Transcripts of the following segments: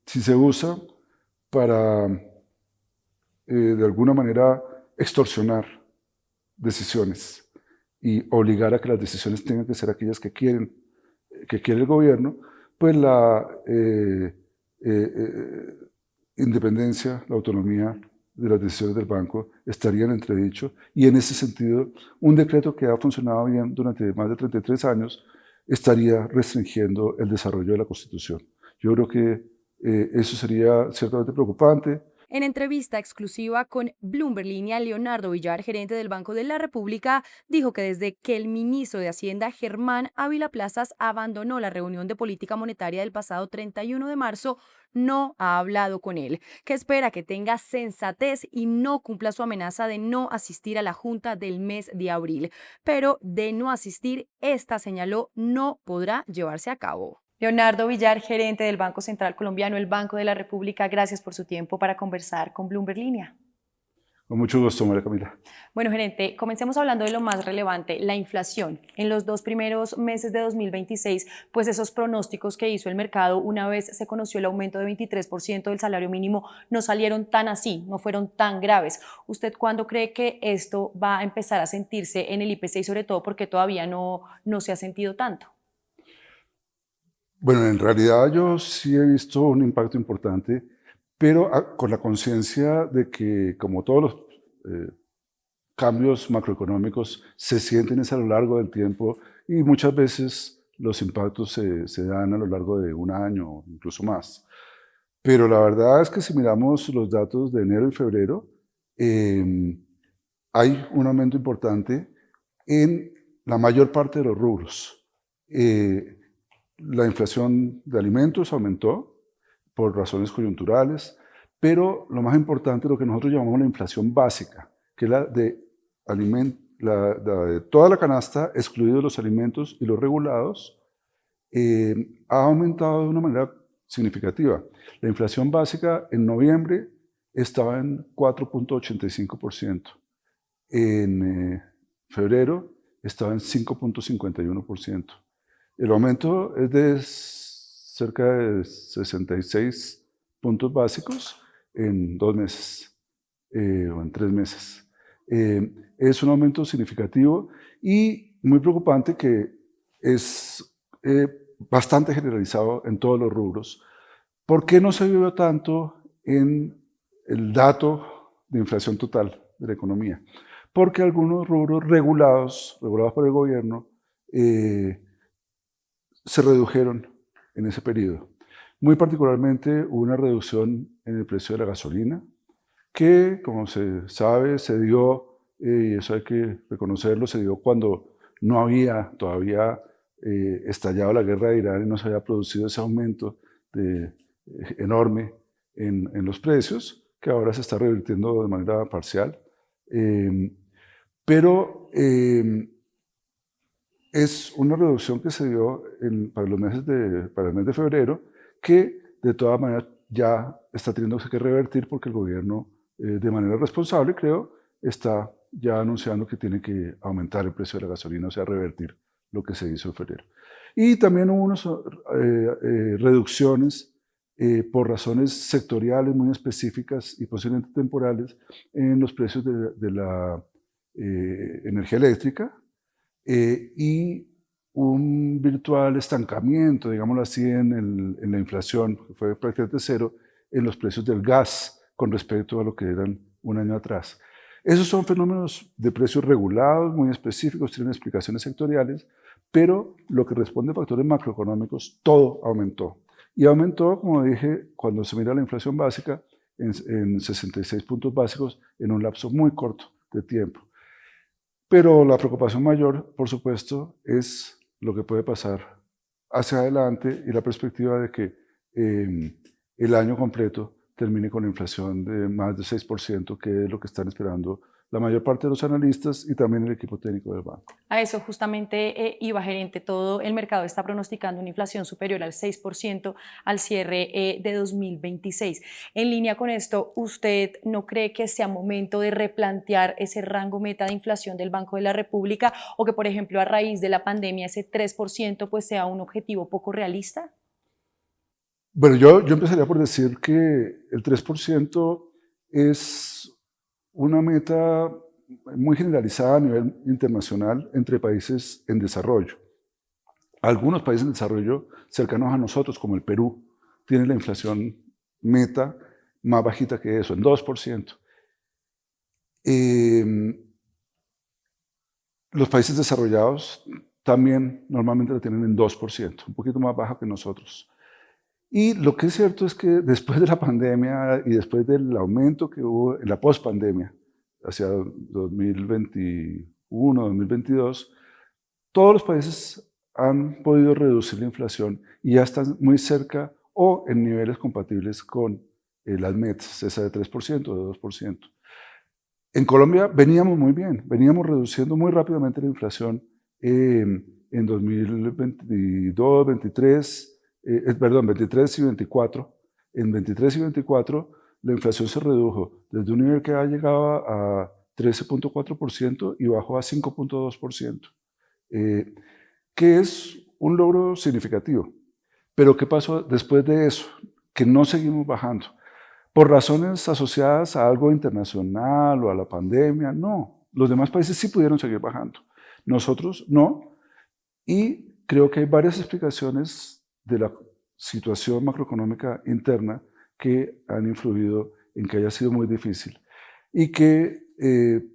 si se usa para, de alguna manera, extorsionar decisiones y obligar a que las decisiones tengan que ser aquellas que quiere el gobierno, pues la independencia, la autonomía de las decisiones del banco estarían en entredicho, y en ese sentido un decreto que ha funcionado bien durante más de 33 años estaría restringiendo el desarrollo de la Constitución. Yo creo que eso sería ciertamente preocupante. En entrevista exclusiva con Bloomberg Línea, Leonardo Villar, gerente del Banco de la República, dijo que desde que el ministro de Hacienda, Germán Ávila Plazas, abandonó la reunión de política monetaria del pasado 31 de marzo, no ha hablado con él, que espera que tenga sensatez y no cumpla su amenaza de no asistir a la junta del mes de abril. Pero de no asistir, esta señaló no podrá llevarse a cabo. Leonardo Villar, gerente del Banco Central Colombiano, el Banco de la República, gracias por su tiempo para conversar con Bloomberg Línea. Con mucho gusto, María Camila. Bueno, gerente, comencemos hablando de lo más relevante, la inflación. En los 2 primeros meses de 2026, pues esos pronósticos que hizo el mercado una vez se conoció el aumento de 23% del salario mínimo no salieron tan así, no fueron tan graves. ¿Usted cuándo cree que esto va a empezar a sentirse en el IPC y sobre todo porque todavía no se ha sentido tanto? Bueno, en realidad yo sí he visto un impacto importante, pero con la conciencia de que, como todos los cambios macroeconómicos, se sienten es a lo largo del tiempo, y muchas veces los impactos se dan a lo largo de un año o incluso más. Pero la verdad es que si miramos los datos de enero y febrero, hay un aumento importante en la mayor parte de los rubros. La inflación de alimentos aumentó por razones coyunturales, pero lo más importante es lo que nosotros llamamos la inflación básica, que es la de toda la canasta, excluidos los alimentos y los regulados, ha aumentado de una manera significativa. La inflación básica en noviembre estaba en 4,85%. En febrero estaba en 5,51%. El aumento es de cerca de 66 puntos básicos en 2 meses o en 3 meses. Es un aumento significativo y muy preocupante, que es bastante generalizado en todos los rubros. ¿Por qué no se vio tanto en el dato de inflación total de la economía? Porque algunos rubros regulados por el gobierno, se redujeron en ese periodo. Muy particularmente hubo una reducción en el precio de la gasolina, que, como se sabe, se dio, y eso hay que reconocerlo, se dio cuando no había todavía estallado la guerra de Irán y no se había producido ese aumento enorme en los precios, que ahora se está revirtiendo de manera parcial. Pero es una reducción que se dio para el mes de febrero, que de todas maneras ya está teniéndose que revertir, porque el gobierno, de manera responsable, creo, está ya anunciando que tiene que aumentar el precio de la gasolina, o sea, revertir lo que se hizo en febrero. Y también hubo unas reducciones por razones sectoriales muy específicas y posiblemente temporales en los precios de la energía eléctrica, y un virtual estancamiento, digámoslo así, en la inflación, que fue prácticamente cero, en los precios del gas con respecto a lo que eran un año atrás. Esos son fenómenos de precios regulados, muy específicos, tienen explicaciones sectoriales, pero lo que responde a factores macroeconómicos, todo aumentó. Y aumentó, como dije, cuando se mira la inflación básica, en 66 puntos básicos en un lapso muy corto de tiempo. Pero la preocupación mayor, por supuesto, es lo que puede pasar hacia adelante, y la perspectiva de que el año completo termine con la inflación de más de 6%, que es lo que están esperando la mayor parte de los analistas y también el equipo técnico del banco. A eso justamente iba, gerente. Todo el mercado está pronosticando una inflación superior al 6% al cierre de 2026. En línea con esto, ¿usted no cree que sea momento de replantear ese rango meta de inflación del Banco de la República, o que, por ejemplo, a raíz de la pandemia ese 3% pues sea un objetivo poco realista? Bueno, yo empezaría por decir que el 3% es una meta muy generalizada a nivel internacional entre países en desarrollo. Algunos países en desarrollo cercanos a nosotros, como el Perú, tienen la inflación meta más bajita que eso, en 2%. Los países desarrollados también normalmente la tienen en 2%, un poquito más baja que nosotros. Y lo que es cierto es que después de la pandemia y después del aumento que hubo en la pospandemia, hacia 2021, 2022, todos los países han podido reducir la inflación y ya están muy cerca o en niveles compatibles con las metas, esa de 3% o de 2%. En Colombia veníamos muy bien, veníamos reduciendo muy rápidamente la inflación en 2022, 23, perdón, 23 y 24. En 23 y 24 la inflación se redujo desde un nivel que ha llegado a 13.4% y bajó a 5.2%, que es un logro significativo. Pero ¿qué pasó después de eso? Que no seguimos bajando. ¿Por razones asociadas a algo internacional o a la pandemia? No. Los demás países sí pudieron seguir bajando. Nosotros no. Y creo que hay varias explicaciones de la situación macroeconómica interna que han influido en que haya sido muy difícil y que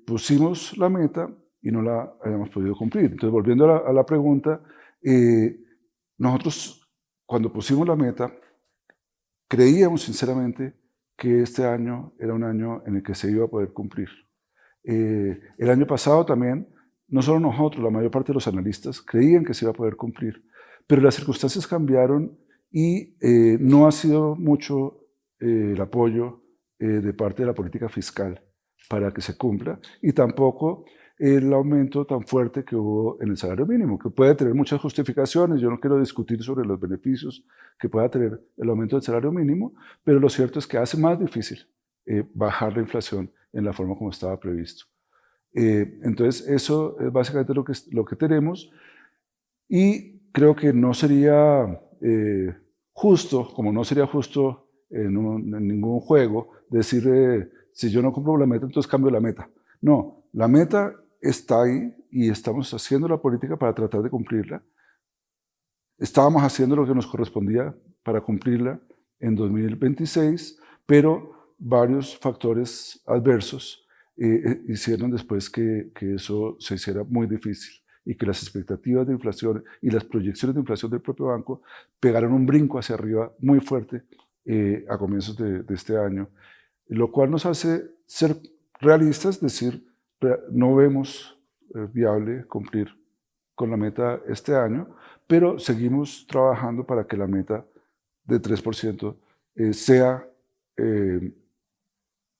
pusimos la meta y no la hayamos podido cumplir. Entonces, volviendo a la pregunta, nosotros cuando pusimos la meta creíamos sinceramente que este año era un año en el que se iba a poder cumplir. El año pasado también, no solo nosotros, la mayor parte de los analistas creían que se iba a poder cumplir, pero las circunstancias cambiaron y no ha sido mucho el apoyo de parte de la política fiscal para que se cumpla y tampoco el aumento tan fuerte que hubo en el salario mínimo, que puede tener muchas justificaciones. Yo no quiero discutir sobre los beneficios que pueda tener el aumento del salario mínimo, pero lo cierto es que hace más difícil bajar la inflación en la forma como estaba previsto. Entonces, eso es básicamente lo que tenemos y creo que no sería justo, como no sería justo en ningún juego, decir si yo no cumplo la meta, entonces cambio la meta. No, la meta está ahí y estamos haciendo la política para tratar de cumplirla. Estábamos haciendo lo que nos correspondía para cumplirla en 2026, pero varios factores adversos hicieron después que eso se hiciera muy difícil y que las expectativas de inflación y las proyecciones de inflación del propio banco pegaron un brinco hacia arriba muy fuerte a comienzos de este año, lo cual nos hace ser realistas, decir, no vemos viable cumplir con la meta este año, pero seguimos trabajando para que la meta de 3% sea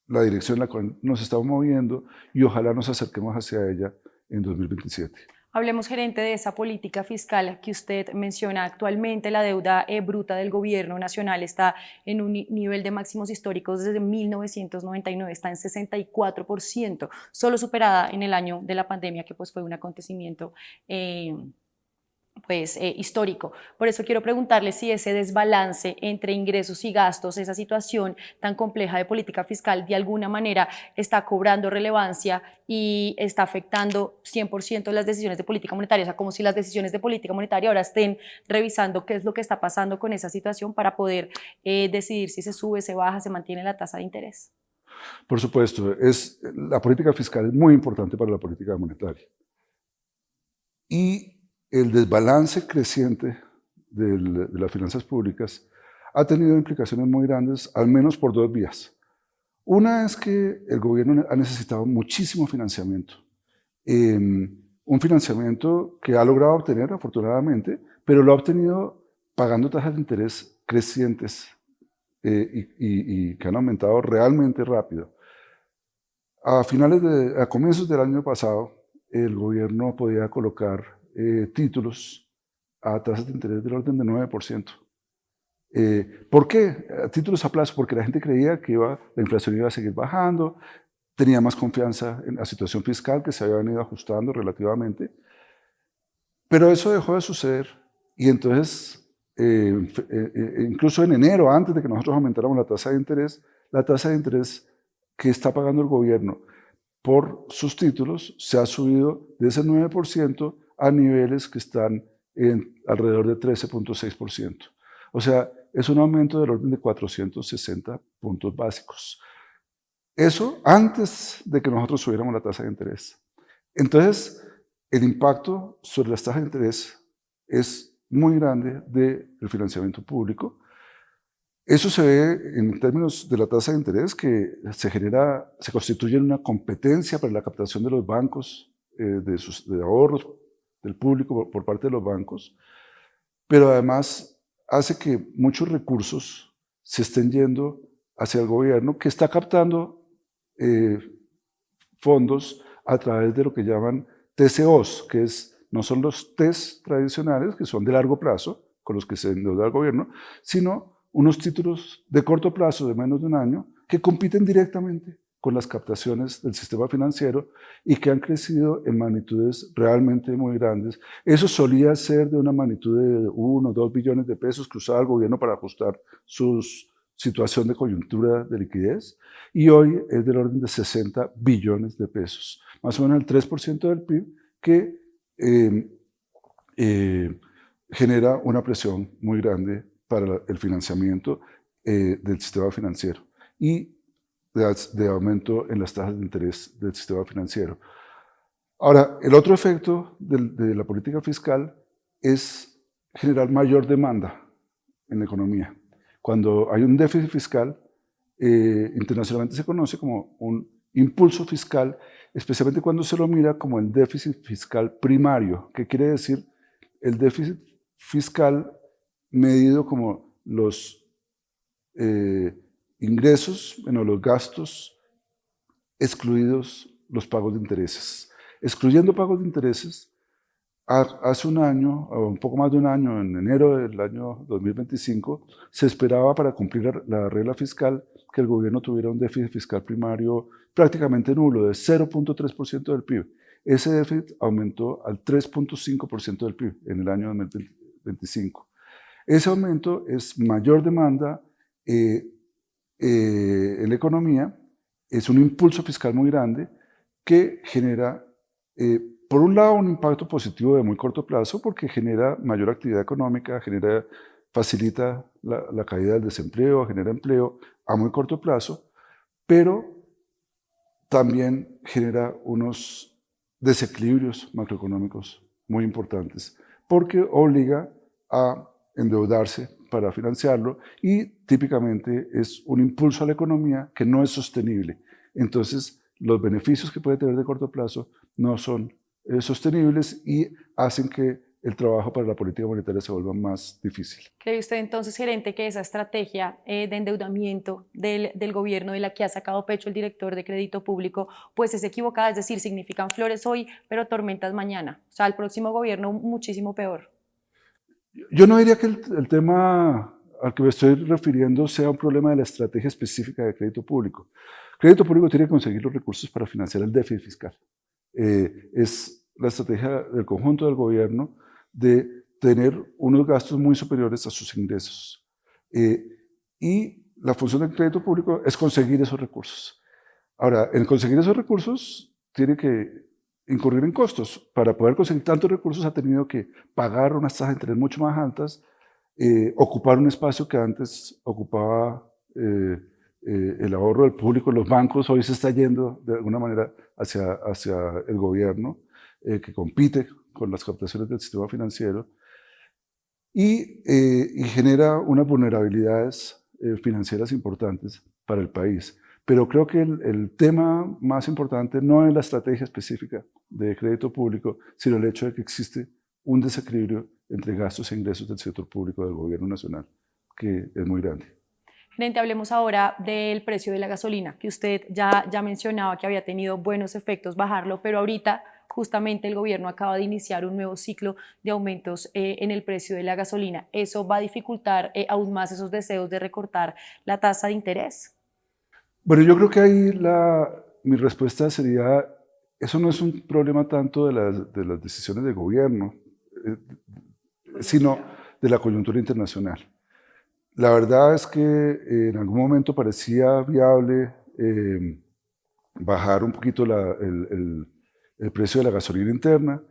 la dirección en la cual nos estamos moviendo y ojalá nos acerquemos hacia ella en 2027. Hablemos, gerente, de esa política fiscal que usted menciona. Actualmente la deuda bruta del gobierno nacional está en un nivel de máximos históricos desde 1999, está en 64%, solo superada en el año de la pandemia, que pues fue un acontecimiento histórico. Por eso quiero preguntarle si ese desbalance entre ingresos y gastos, esa situación tan compleja de política fiscal, de alguna manera está cobrando relevancia y está afectando 100% las decisiones de política monetaria, o sea, como si las decisiones de política monetaria ahora estén revisando qué es lo que está pasando con esa situación para poder decidir si se sube, se baja, se mantiene la tasa de interés. Por supuesto, la política fiscal es muy importante para la política monetaria. Y el desbalance creciente de las finanzas públicas ha tenido implicaciones muy grandes, al menos por dos vías. Una es que el gobierno ha necesitado muchísimo financiamiento, un financiamiento que ha logrado obtener afortunadamente, pero lo ha obtenido pagando tasas de interés crecientes y que han aumentado realmente rápido. A comienzos del año pasado, el gobierno podía colocar títulos a tasas de interés del orden de 9%. ¿Por qué? Títulos a plazo, porque la gente creía que la inflación iba a seguir bajando, tenía más confianza en la situación fiscal que se había venido ajustando relativamente, pero eso dejó de suceder y entonces incluso en enero, antes de que nosotros aumentáramos la tasa de interés que está pagando el gobierno por sus títulos se ha subido de ese 9% a niveles que están en alrededor de 13.6%. O sea, es un aumento del orden de 460 puntos básicos. Eso antes de que nosotros subiéramos la tasa de interés. Entonces, el impacto sobre las tasas de interés es muy grande del financiamiento público. Eso se ve en términos de la tasa de interés que se constituye en una competencia para la captación de los bancos, de ahorros del público por parte de los bancos, pero además hace que muchos recursos se estén yendo hacia el gobierno que está captando fondos a través de lo que llaman TCOs, que no son los TES tradicionales, que son de largo plazo, con los que se endeuda el gobierno, sino unos títulos de corto plazo, de menos de un año, que compiten directamente con las captaciones del sistema financiero y que han crecido en magnitudes realmente muy grandes. Eso solía ser de una magnitud de 1 o 2 billones de pesos que usaba el gobierno para ajustar su situación de coyuntura de liquidez, y hoy es del orden de 60 billones de pesos, más o menos el 3% del PIB, que genera una presión muy grande para el financiamiento del sistema financiero y de aumento en las tasas de interés del sistema financiero. Ahora, el otro efecto de la política fiscal es generar mayor demanda en la economía. Cuando hay un déficit fiscal, internacionalmente se conoce como un impulso fiscal, especialmente cuando se lo mira como el déficit fiscal primario, que quiere decir el déficit fiscal medido como los ingresos, bueno, los gastos, excluidos los pagos de intereses. Excluyendo pagos de intereses, hace un año, o un poco más de un año, en enero del año 2025, se esperaba para cumplir la regla fiscal que el gobierno tuviera un déficit fiscal primario prácticamente nulo, de 0.3% del PIB. Ese déficit aumentó al 3.5% del PIB en el año 2025. Ese aumento es mayor demanda en la economía, es un impulso fiscal muy grande que genera, por un lado, un impacto positivo de muy corto plazo porque genera mayor actividad económica, facilita la caída del desempleo, genera empleo a muy corto plazo, pero también genera unos desequilibrios macroeconómicos muy importantes porque obliga a endeudarse para financiarlo y típicamente es un impulso a la economía que no es sostenible. Entonces, los beneficios que puede tener de corto plazo no son sostenibles y hacen que el trabajo para la política monetaria se vuelva más difícil. ¿Cree usted entonces, gerente, que esa estrategia de endeudamiento del gobierno de la que ha sacado pecho el director de Crédito Público pues es equivocada? Es decir, significan flores hoy, pero tormentas mañana. O sea, el próximo gobierno muchísimo peor. Yo no diría que el tema al que me estoy refiriendo sea un problema de la estrategia específica de crédito público. Crédito público tiene que conseguir los recursos para financiar el déficit fiscal. Es la estrategia del conjunto del gobierno de tener unos gastos muy superiores a sus ingresos. Y la función del crédito público es conseguir esos recursos. Ahora, en conseguir esos recursos tiene que incurrir en costos. Para poder conseguir tantos recursos ha tenido que pagar unas tasas de interés mucho más altas, ocupar un espacio que antes ocupaba el ahorro del público, los bancos. Hoy se está yendo de alguna manera hacia el gobierno, que compite con las captaciones del sistema financiero y genera unas vulnerabilidades financieras importantes para el país. Pero creo que el tema más importante no es la estrategia específica de crédito público, sino el hecho de que existe un desequilibrio entre gastos e ingresos del sector público del gobierno nacional, que es muy grande. Gerente, hablemos ahora del precio de la gasolina, que usted ya mencionaba que había tenido buenos efectos bajarlo, pero ahorita justamente el gobierno acaba de iniciar un nuevo ciclo de aumentos en el precio de la gasolina. ¿Eso va a dificultar aún más esos deseos de recortar la tasa de interés? Bueno, yo creo que ahí mi respuesta sería, eso no es un problema tanto de las decisiones del gobierno, sino de la coyuntura internacional. La verdad es que en algún momento parecía viable bajar un poquito el precio de la gasolina interna,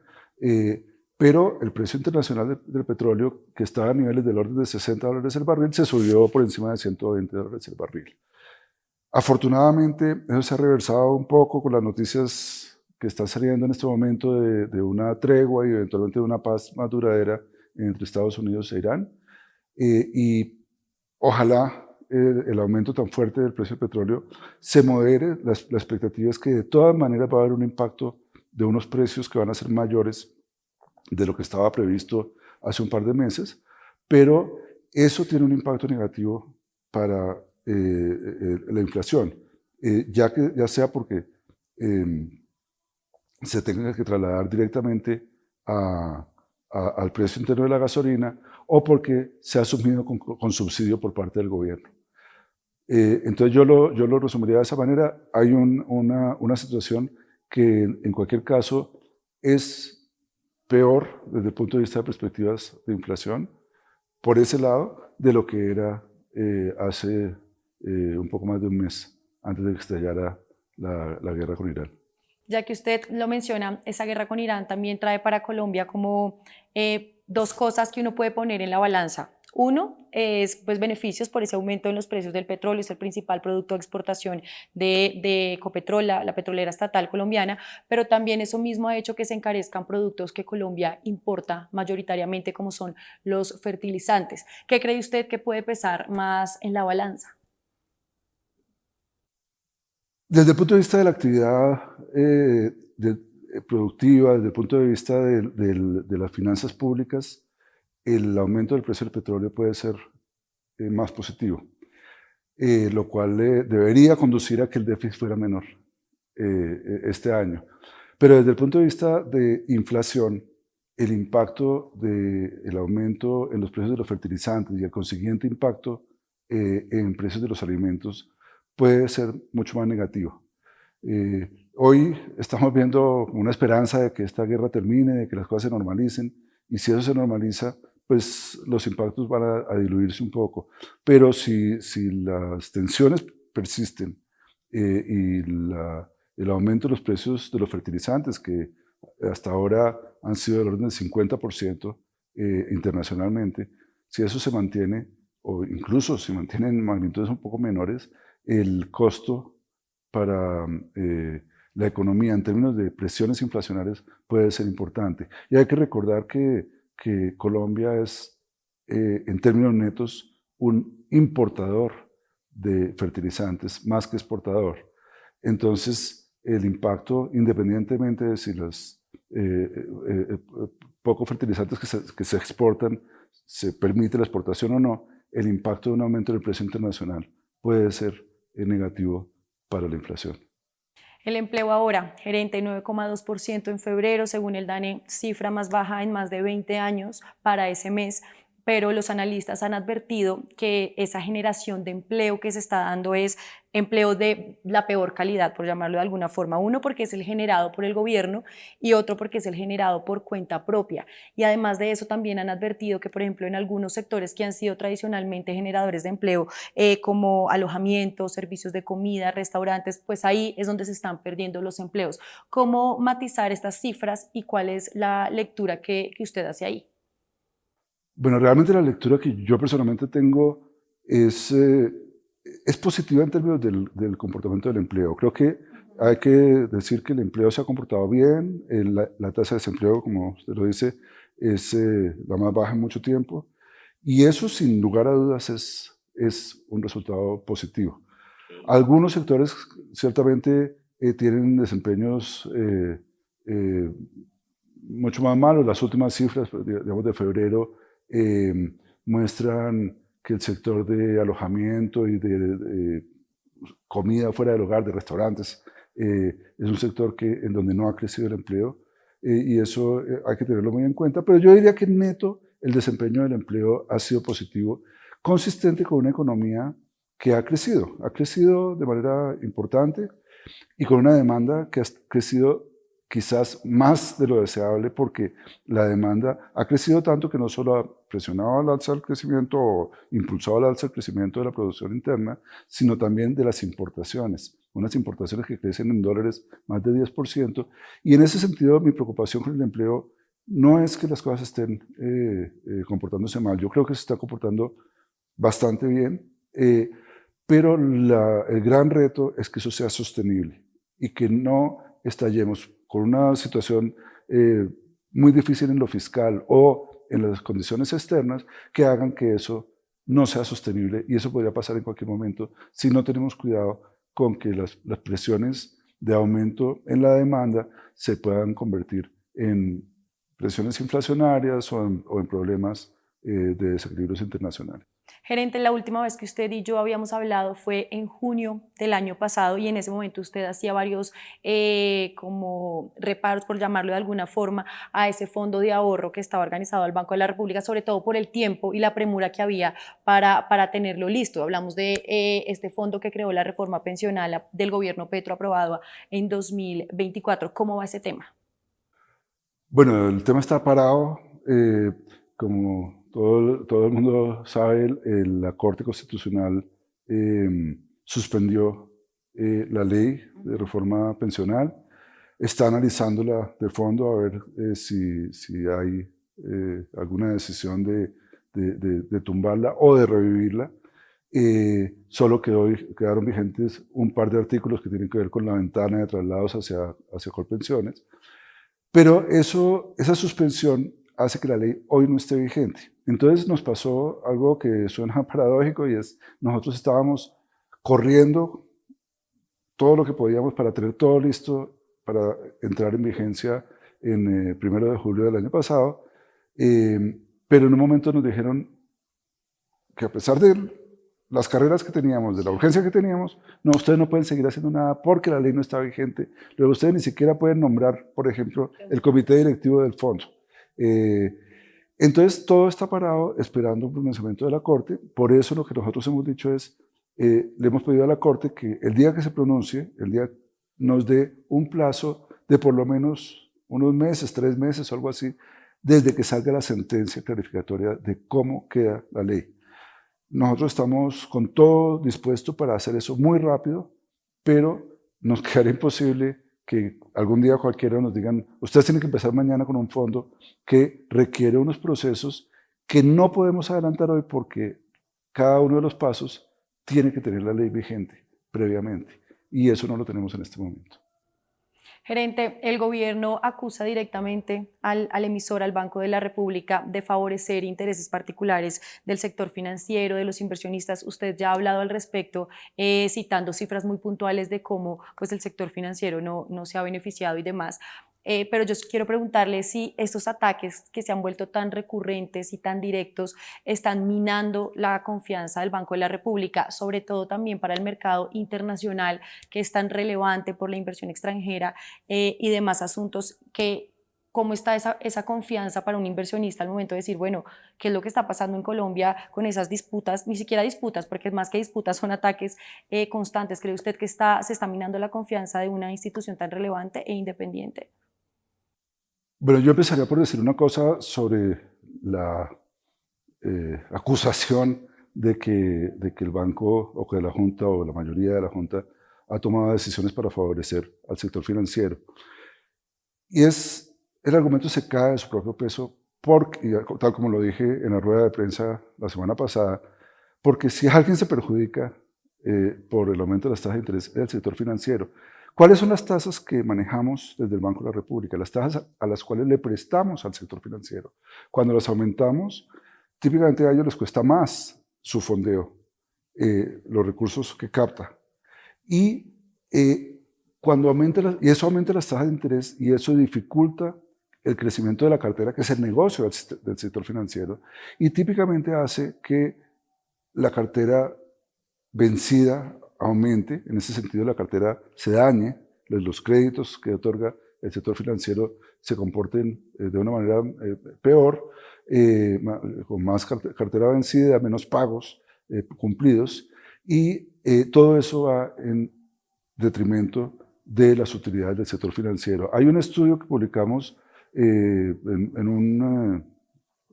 pero el precio internacional del petróleo, que estaba a niveles del orden de $60 el barril, se subió por encima de $120 el barril. Afortunadamente, eso se ha reversado un poco con las noticias que están saliendo en este momento de una tregua y eventualmente de una paz más duradera entre Estados Unidos e Irán. Y ojalá el aumento tan fuerte del precio del petróleo se modere. La expectativa es que de todas maneras va a haber un impacto de unos precios que van a ser mayores de lo que estaba previsto hace un par de meses, pero eso tiene un impacto negativo para la inflación, ya sea porque se tenga que trasladar directamente al precio interno de la gasolina o porque se ha asumido con subsidio por parte del gobierno. Entonces yo lo resumiría de esa manera. Hay una situación que en cualquier caso es peor desde el punto de vista de perspectivas de inflación por ese lado de lo que era hace un poco más de un mes antes de que estallara la guerra con Irán. Ya que usted lo menciona, esa guerra con Irán también trae para Colombia como dos cosas que uno puede poner en la balanza. Uno es pues beneficios por ese aumento en los precios del petróleo, es el principal producto de exportación de Ecopetrol, la petrolera estatal colombiana, pero también eso mismo ha hecho que se encarezcan productos que Colombia importa mayoritariamente, como son los fertilizantes. ¿Qué cree usted que puede pesar más en la balanza? Desde el punto de vista de la actividad productiva, desde el punto de vista de las finanzas públicas, el aumento del precio del petróleo puede ser más positivo, lo cual debería conducir a que el déficit fuera menor este año. Pero desde el punto de vista de inflación, el impacto del aumento en los precios de los fertilizantes y el consiguiente impacto en precios de los alimentos puede ser mucho más negativo. Hoy estamos viendo una esperanza de que esta guerra termine, de que las cosas se normalicen, y si eso se normaliza, pues los impactos van a diluirse un poco. Pero si las tensiones persisten y el aumento de los precios de los fertilizantes, que hasta ahora han sido del orden del 50% internacionalmente, si eso se mantiene, o incluso se mantiene en magnitudes un poco menores, el costo para la economía en términos de presiones inflacionarias puede ser importante. Y hay que recordar que Colombia es, en términos netos, un importador de fertilizantes más que exportador. Entonces, el impacto, independientemente de si los pocos fertilizantes que se exportan se permite la exportación o no, el impacto de un aumento del precio internacional puede ser negativo para la inflación. El empleo ahora, gerente 9,2% en febrero, según el DANE, cifra más baja en más de 20 años para ese mes, pero los analistas han advertido que esa generación de empleo que se está dando es empleo de la peor calidad, por llamarlo de alguna forma. Uno, porque es el generado por el gobierno y otro, porque es el generado por cuenta propia. Y además de eso, también han advertido que, por ejemplo, en algunos sectores que han sido tradicionalmente generadores de empleo, como alojamientos, servicios de comida, restaurantes, pues ahí es donde se están perdiendo los empleos. ¿Cómo matizar estas cifras y cuál es la lectura que usted hace ahí? Bueno, realmente la lectura que yo personalmente tengo es positiva en términos del comportamiento del empleo. Creo que hay que decir que el empleo se ha comportado bien, la tasa de desempleo, como usted lo dice, es la más baja en mucho tiempo, y eso sin lugar a dudas es un resultado positivo. Algunos sectores ciertamente tienen desempeños mucho más malos. Las últimas cifras, digamos, de febrero muestran que el sector de alojamiento y de comida fuera del hogar, de restaurantes, es un sector en donde no ha crecido el empleo y eso hay que tenerlo muy en cuenta. Pero yo diría que neto el desempeño del empleo ha sido positivo, consistente con una economía que ha crecido de manera importante y con una demanda que ha crecido quizás más de lo deseable, porque la demanda ha crecido tanto que no solo ha presionado al alza el crecimiento o impulsado al alza el crecimiento de la producción interna, sino también de las importaciones, unas importaciones que crecen en dólares más de 10%. Y en ese sentido, mi preocupación con el empleo no es que las cosas estén comportándose mal. Yo creo que se está comportando bastante bien, pero el gran reto es que eso sea sostenible y que no estallemos con una situación muy difícil en lo fiscal o en las condiciones externas que hagan que eso no sea sostenible, y eso podría pasar en cualquier momento si no tenemos cuidado con que las presiones de aumento en la demanda se puedan convertir en presiones inflacionarias o en problemas de desequilibrios internacionales. Gerente, la última vez que usted y yo habíamos hablado fue en junio del año pasado y en ese momento usted hacía varios como reparos, por llamarlo de alguna forma, a ese fondo de ahorro que estaba organizado al Banco de la República, sobre todo por el tiempo y la premura que había para tenerlo listo. Hablamos de este fondo que creó la reforma pensional del gobierno Petro aprobado en 2024. ¿Cómo va ese tema? Bueno, el tema está parado. Como todo el mundo sabe, la Corte Constitucional suspendió la ley de reforma pensional. Está analizándola de fondo a ver si hay alguna decisión de tumbarla o de revivirla. Solo quedaron vigentes un par de artículos que tienen que ver con la ventana de traslados hacia Colpensiones. Pero esa suspensión hace que la ley hoy no esté vigente. Entonces nos pasó algo que suena paradójico, y es: nosotros estábamos corriendo todo lo que podíamos para tener todo listo para entrar en vigencia en 1 de julio del año pasado, pero en un momento nos dijeron que, a pesar de las carreras que teníamos, de la urgencia que teníamos, no, ustedes no pueden seguir haciendo nada porque la ley no está vigente. Luego ustedes ni siquiera pueden nombrar, por ejemplo, el comité directivo del fondo. Entonces todo está parado esperando un pronunciamiento de la Corte. Por eso lo que nosotros hemos dicho es, le hemos pedido a la Corte que el día que se pronuncie, el día nos dé un plazo de por lo menos unos meses, 3 meses o algo así, desde que salga la sentencia clarificatoria de cómo queda la ley. Nosotros estamos con todo dispuesto para hacer eso muy rápido, pero nos quedará imposible que algún día cualquiera nos digan: ustedes tienen que empezar mañana con un fondo que requiere unos procesos que no podemos adelantar hoy, porque cada uno de los pasos tiene que tener la ley vigente previamente, y eso no lo tenemos en este momento. Gerente, el gobierno acusa directamente al emisor, al Banco de la República, de favorecer intereses particulares del sector financiero, de los inversionistas. Usted ya ha hablado al respecto, citando cifras muy puntuales de cómo pues, el sector financiero no se ha beneficiado y demás. Pero yo quiero preguntarle si estos ataques que se han vuelto tan recurrentes y tan directos están minando la confianza del Banco de la República, sobre todo también para el mercado internacional, que es tan relevante por la inversión extranjera y demás asuntos. ¿Cómo está esa confianza para un inversionista al momento de decir, bueno, qué es lo que está pasando en Colombia con esas disputas, ni siquiera disputas, porque más que disputas son ataques constantes? ¿Cree usted que se está minando la confianza de una institución tan relevante e independiente? Bueno, yo empezaría por decir una cosa sobre la acusación de que el banco, o que la Junta, o la mayoría de la Junta, ha tomado decisiones para favorecer al sector financiero. Y el argumento se cae de su propio peso, porque, tal como lo dije en la rueda de prensa la semana pasada, porque si alguien se perjudica por el aumento de las tasas de interés, es el sector financiero. ¿Cuáles son las tasas que manejamos desde el Banco de la República? Las tasas a las cuales le prestamos al sector financiero. Cuando las aumentamos, típicamente a ellos les cuesta más su fondeo, los recursos que capta. Y y eso aumenta las tasas de interés, y eso dificulta el crecimiento de la cartera, que es el negocio del sector financiero, y típicamente hace que la cartera vencida aumente. En ese sentido, la cartera se dañe, los créditos que otorga el sector financiero se comporten de una manera peor, con más cartera vencida, menos pagos cumplidos, y todo eso va en detrimento de las utilidades del sector financiero. Hay un estudio que publicamos en un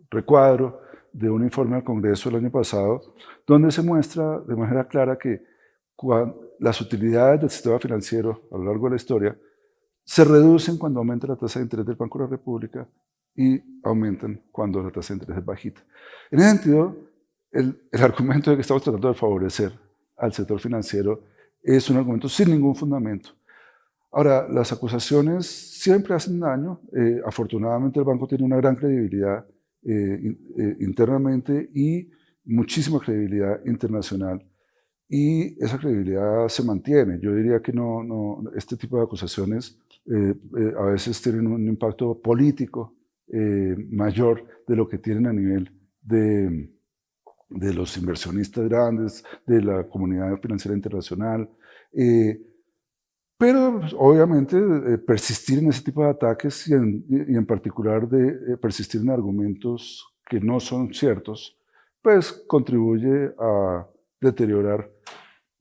recuadro de un informe al Congreso el año pasado, donde se muestra de manera clara que las utilidades del sistema financiero a lo largo de la historia se reducen cuando aumenta la tasa de interés del Banco de la República y aumentan cuando la tasa de interés es bajita. En ese sentido, el argumento de que estamos tratando de favorecer al sector financiero es un argumento sin ningún fundamento. Ahora, las acusaciones siempre hacen daño. Afortunadamente el banco tiene una gran credibilidad internamente y muchísima credibilidad internacional. Y esa credibilidad se mantiene. Yo diría que este tipo de acusaciones a veces tienen un impacto político mayor de lo que tienen a nivel de los inversionistas grandes, de la comunidad financiera internacional. Pero pues, obviamente persistir en ese tipo de ataques y en particular de persistir en argumentos que no son ciertos, pues contribuye a deteriorar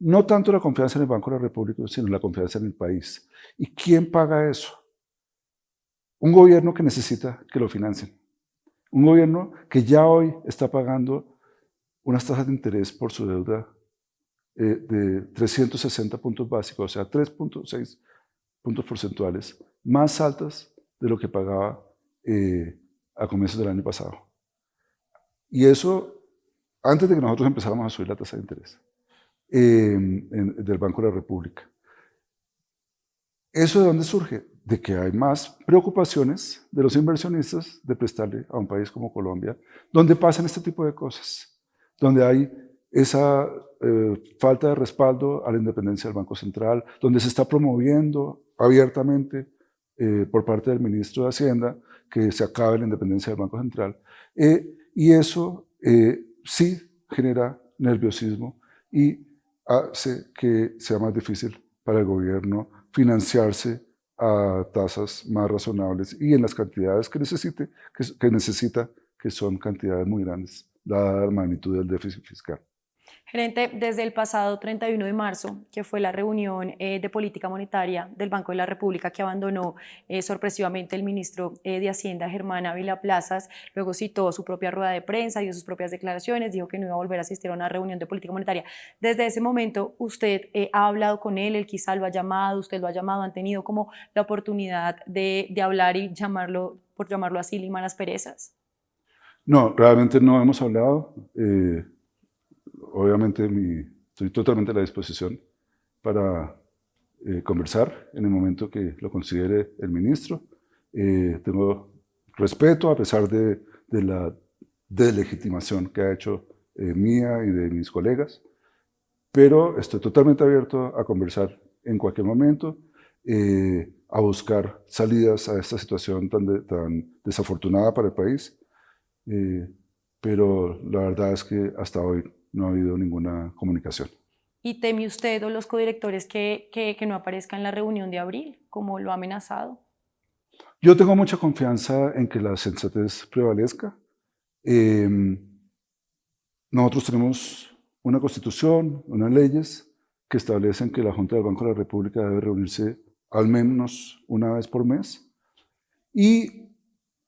no tanto la confianza en el Banco de la República, sino la confianza en el país. ¿Y quién paga eso? Un gobierno que necesita que lo financien. Un gobierno que ya hoy está pagando unas tasas de interés por su deuda de 360 puntos básicos, o sea, 3.6 puntos porcentuales, más altas de lo que pagaba a comienzos del año pasado. Y eso antes de que nosotros empezáramos a subir la tasa de interés del Banco de la República. ¿Eso de dónde surge? De que hay más preocupaciones de los inversionistas de prestarle a un país como Colombia, donde pasan este tipo de cosas, donde hay esa falta de respaldo a la independencia del Banco Central, donde se está promoviendo abiertamente por parte del ministro de Hacienda que se acabe la independencia del Banco Central. Y eso sí genera nerviosismo y hace que sea más difícil para el gobierno financiarse a tasas más razonables y en las cantidades que necesita, que son cantidades muy grandes, dada la magnitud del déficit fiscal. Gerente, desde el pasado 31 de marzo, que fue la reunión de política monetaria del Banco de la República que abandonó sorpresivamente el ministro de Hacienda, Germán Ávila Plazas, luego citó su propia rueda de prensa, dio sus propias declaraciones, dijo que no iba a volver a asistir a una reunión de política monetaria. Desde ese momento, usted ha hablado con él quizá lo ha llamado, usted lo ha llamado, han tenido como la oportunidad de hablar y llamarlo, por llamarlo así, limar las perezas. No, realmente no hemos hablado. Obviamente estoy totalmente a la disposición para conversar en el momento que lo considere el ministro. Tengo respeto a pesar de la deslegitimación que ha hecho mía y de mis colegas, pero estoy totalmente abierto a conversar en cualquier momento, a buscar salidas a esta situación tan desafortunada para el país, pero la verdad es que hasta hoy no ha habido ninguna comunicación. ¿Y teme usted o los codirectores que no aparezca en la reunión de abril, como lo ha amenazado? Yo tengo mucha confianza en que la sensatez prevalezca. Nosotros tenemos una constitución, unas leyes que establecen que la Junta del Banco de la República debe reunirse al menos una vez por mes y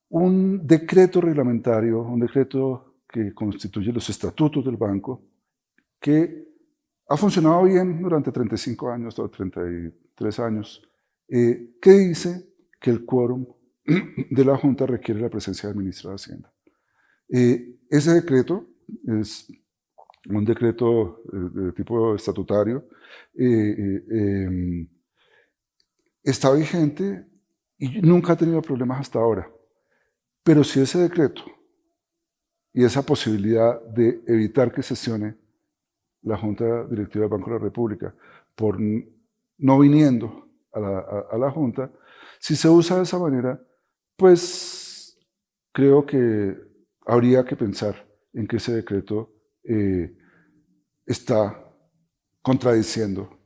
un decreto reglamentario, un decreto que constituye los estatutos del banco, que ha funcionado bien durante 35 años o 33 años, que dice que el quórum de la Junta requiere la presencia del ministro de Hacienda. Ese decreto es un decreto de tipo estatutario, está vigente y nunca ha tenido problemas hasta ahora. Pero si ese decreto y esa posibilidad de evitar que sesione la Junta Directiva del Banco de la República por no viniendo a la Junta, si se usa de esa manera, pues creo que habría que pensar en que ese decreto está contradiciendo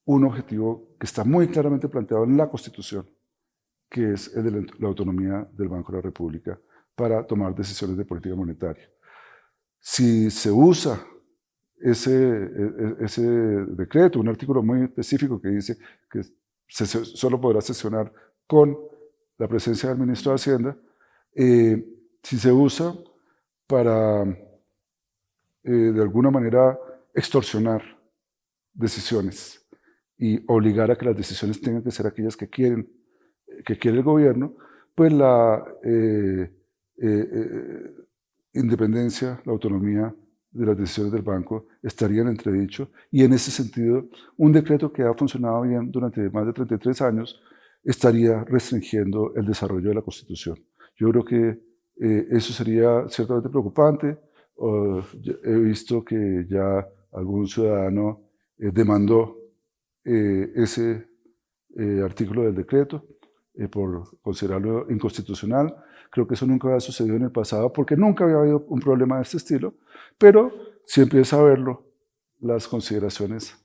un objetivo que está muy claramente planteado en la Constitución, que es el de la autonomía del Banco de la República para tomar decisiones de política monetaria. Si se usa ese decreto, un artículo muy específico que dice que solo podrá sesionar con la presencia del ministro de Hacienda, si se usa para, de alguna manera, extorsionar decisiones y obligar a que las decisiones tengan que ser aquellas que quiere el gobierno, pues la independencia, la autonomía de las decisiones del banco estaría en entredicho, y en ese sentido un decreto que ha funcionado bien durante más de 33 años estaría restringiendo el desarrollo de la Constitución. Yo creo que eso sería ciertamente preocupante. He visto que ya algún ciudadano demandó ese artículo del decreto por considerarlo inconstitucional. Creo que eso nunca había sucedido en el pasado porque nunca había habido un problema de este estilo, pero si empieza a verlo, las consideraciones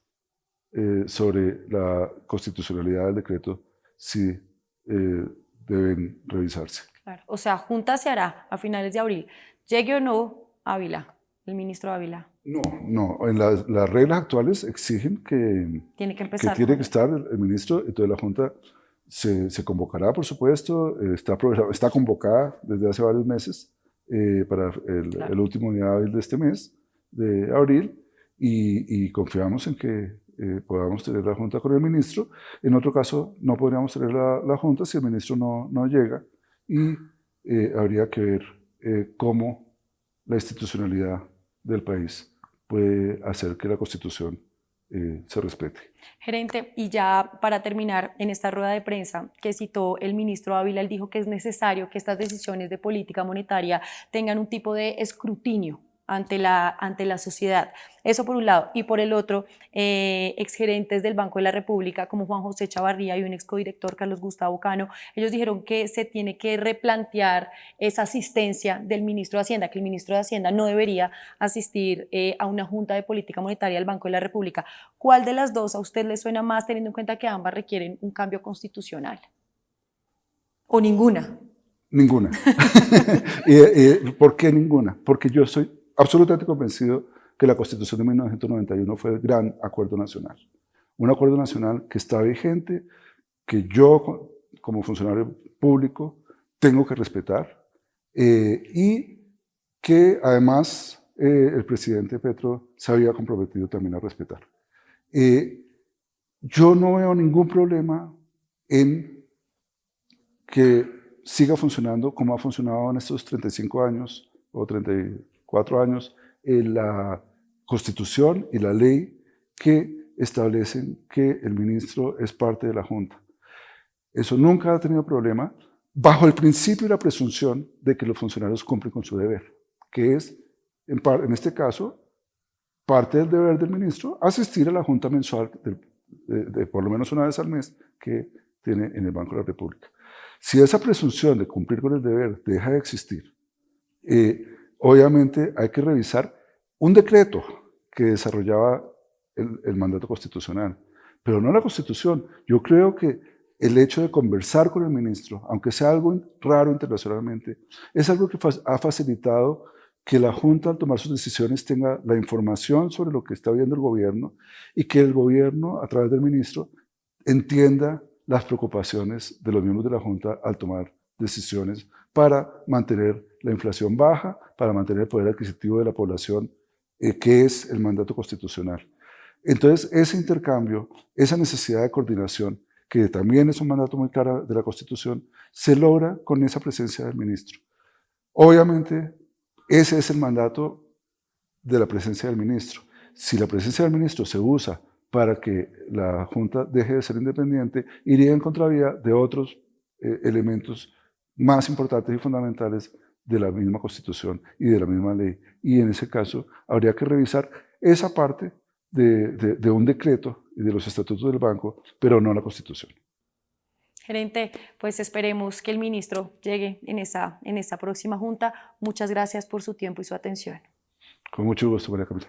sobre la constitucionalidad del decreto sí deben revisarse. Claro. O sea, junta se hará a finales de abril. Llegue o no Ávila, el ministro Ávila. No, en las reglas actuales exigen que Tiene que empezar. tiene que estar el ministro, entonces la Junta se convocará, por supuesto, está convocada desde hace varios meses para el último día hábil de este mes, de abril, y confiamos en que podamos tener la Junta con el ministro. En otro caso, no podríamos tener la Junta si el ministro no llega, y habría que ver cómo la institucionalidad del país puede hacer que la Constitución se respete. Gerente, y ya para terminar, en esta rueda de prensa que citó el ministro Ávila, él dijo que es necesario que estas decisiones de política monetaria tengan un tipo de escrutinio ante la sociedad. Eso por un lado. Y por el otro, exgerentes del Banco de la República, como Juan José Chavarría y un excodirector, Carlos Gustavo Cano, ellos dijeron que se tiene que replantear esa asistencia del ministro de Hacienda, que el ministro de Hacienda no debería asistir a una junta de política monetaria del Banco de la República. ¿Cuál de las dos a usted le suena más, teniendo en cuenta que ambas requieren un cambio constitucional? ¿O ninguna? Ninguna. ¿Por qué ninguna? Porque yo soy absolutamente convencido que la Constitución de 1991 fue el gran acuerdo nacional. Un acuerdo nacional que está vigente, que yo como funcionario público tengo que respetar y que además el presidente Petro se había comprometido también a respetar. Yo no veo ningún problema en que siga funcionando como ha funcionado en estos 35 años o 34 años la Constitución y la ley que establecen que el ministro es parte de la Junta. Eso nunca ha tenido problema, bajo el principio y la presunción de que los funcionarios cumplen con su deber, que es, en este caso, parte del deber del ministro, asistir a la Junta mensual de por lo menos una vez al mes que tiene en el Banco de la República. Si esa presunción de cumplir con el deber deja de existir, obviamente hay que revisar un decreto que desarrollaba el mandato constitucional, pero no la Constitución. Yo creo que el hecho de conversar con el ministro, aunque sea algo raro internacionalmente, es algo que ha facilitado que la Junta, al tomar sus decisiones, tenga la información sobre lo que está viendo el gobierno y que el gobierno, a través del ministro, entienda las preocupaciones de los miembros de la Junta al tomar decisiones para mantener la inflación baja, para mantener el poder adquisitivo de la población, que es el mandato constitucional. Entonces, ese intercambio, esa necesidad de coordinación, que también es un mandato muy claro de la Constitución, se logra con esa presencia del ministro. Obviamente, ese es el mandato de la presencia del ministro. Si la presencia del ministro se usa para que la Junta deje de ser independiente, iría en contravía de otros elementos más importantes y fundamentales de la misma Constitución y de la misma ley. Y en ese caso habría que revisar esa parte de un decreto y de los estatutos del banco, pero no la Constitución. Gerente, pues esperemos que el ministro llegue en esa próxima junta. Muchas gracias por su tiempo y su atención. Con mucho gusto, María Camila.